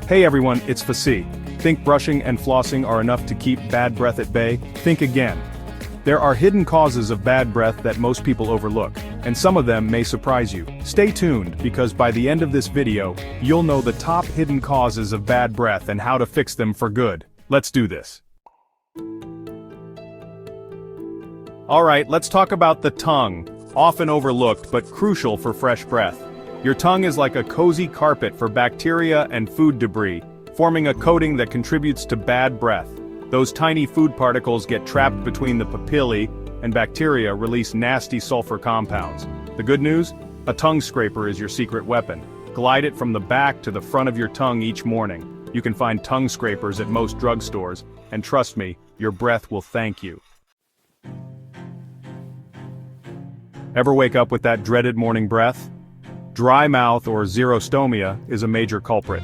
Hey everyone, it's Fasi. Think brushing and flossing are enough to keep bad breath at bay? Think again. There are hidden causes of bad breath that most people overlook, and some of them may surprise you. Stay tuned, because by the end of this video, you'll know the top hidden causes of bad breath and how to fix them for good. Let's do this. Alright, let's talk about the tongue, often overlooked but crucial for fresh breath. Your tongue is like a cozy carpet for bacteria and food debris, forming a coating that contributes to bad breath. Those tiny food particles get trapped between the papillae, and bacteria release nasty sulfur compounds. The good news? A tongue scraper is your secret weapon. Glide it from the back to the front of your tongue each morning. You can find tongue scrapers at most drugstores, and trust me, your breath will thank you. Ever wake up with that dreaded morning breath? Dry mouth or xerostomia is a major culprit.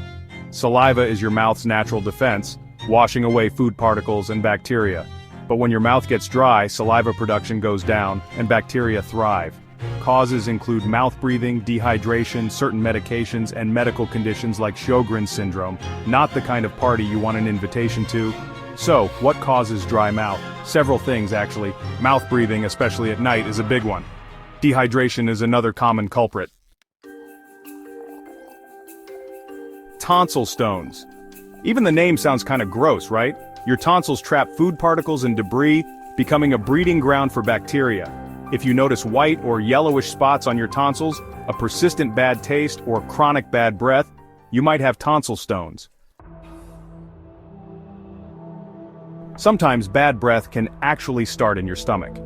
Saliva is your mouth's natural defense, washing away food particles and bacteria. But when your mouth gets dry, saliva production goes down, and bacteria thrive. Causes include mouth breathing, dehydration, certain medications, and medical conditions like Sjogren's syndrome, not the kind of party you want an invitation to. So, what causes dry mouth? Several things actually. Mouth breathing, especially at night, is a big one. Dehydration is another common culprit. Tonsil stones. Even the name sounds kind of gross, right? Your tonsils trap food particles and debris, becoming a breeding ground for bacteria. If you notice white or yellowish spots on your tonsils, a persistent bad taste, or chronic bad breath, you might have tonsil stones. Sometimes bad breath can actually start in your stomach.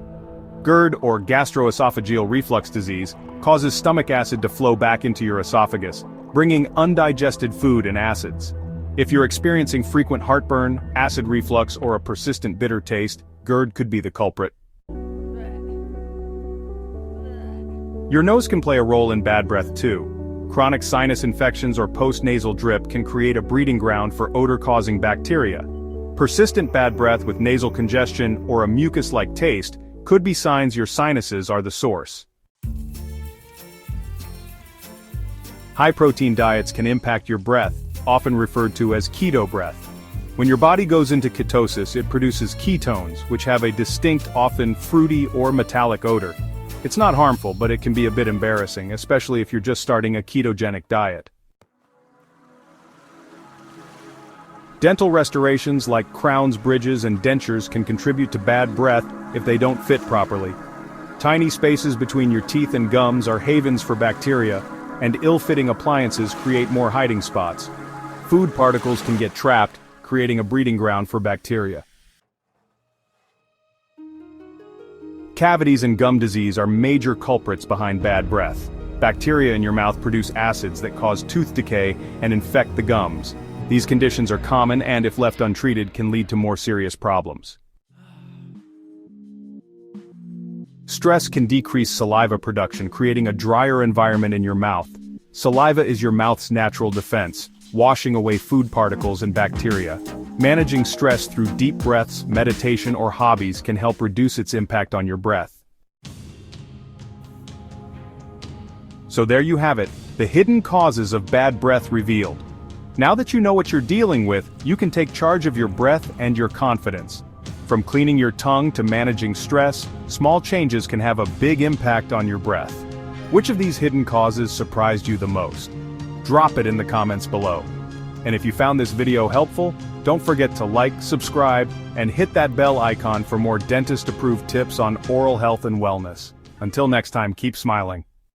GERD, or gastroesophageal reflux disease, causes stomach acid to flow back into your esophagus, bringing undigested food and acids. If you're experiencing frequent heartburn, acid reflux, or a persistent bitter taste, GERD could be the culprit. Your nose can play a role in bad breath too. Chronic sinus infections or post-nasal drip can create a breeding ground for odor-causing bacteria. Persistent bad breath with nasal congestion or a mucus-like taste could be signs your sinuses are the source. High-protein diets can impact your breath, often referred to as keto breath. When your body goes into ketosis, it produces ketones, which have a distinct, often fruity or metallic odor. It's not harmful, but it can be a bit embarrassing, especially if you're just starting a ketogenic diet. Dental restorations like crowns, bridges, and dentures can contribute to bad breath if they don't fit properly. Tiny spaces between your teeth and gums are havens for bacteria, and ill-fitting appliances create more hiding spots. Food particles can get trapped, creating a breeding ground for bacteria. Cavities and gum disease are major culprits behind bad breath. Bacteria in your mouth produce acids that cause tooth decay and infect the gums. These conditions are common and, if left untreated, can lead to more serious problems. Stress can decrease saliva production, creating a drier environment in your mouth. Saliva is your mouth's natural defense, washing away food particles and bacteria. Managing stress through deep breaths, meditation, or hobbies can help reduce its impact on your breath. So there you have it, the hidden causes of bad breath revealed. Now that you know what you're dealing with, you can take charge of your breath and your confidence. From cleaning your tongue to managing stress, small changes can have a big impact on your breath. Which of these hidden causes surprised you the most? Drop it in the comments below. And if you found this video helpful, don't forget to like, subscribe, and hit that bell icon for more dentist-approved tips on oral health and wellness. Until next time, keep smiling.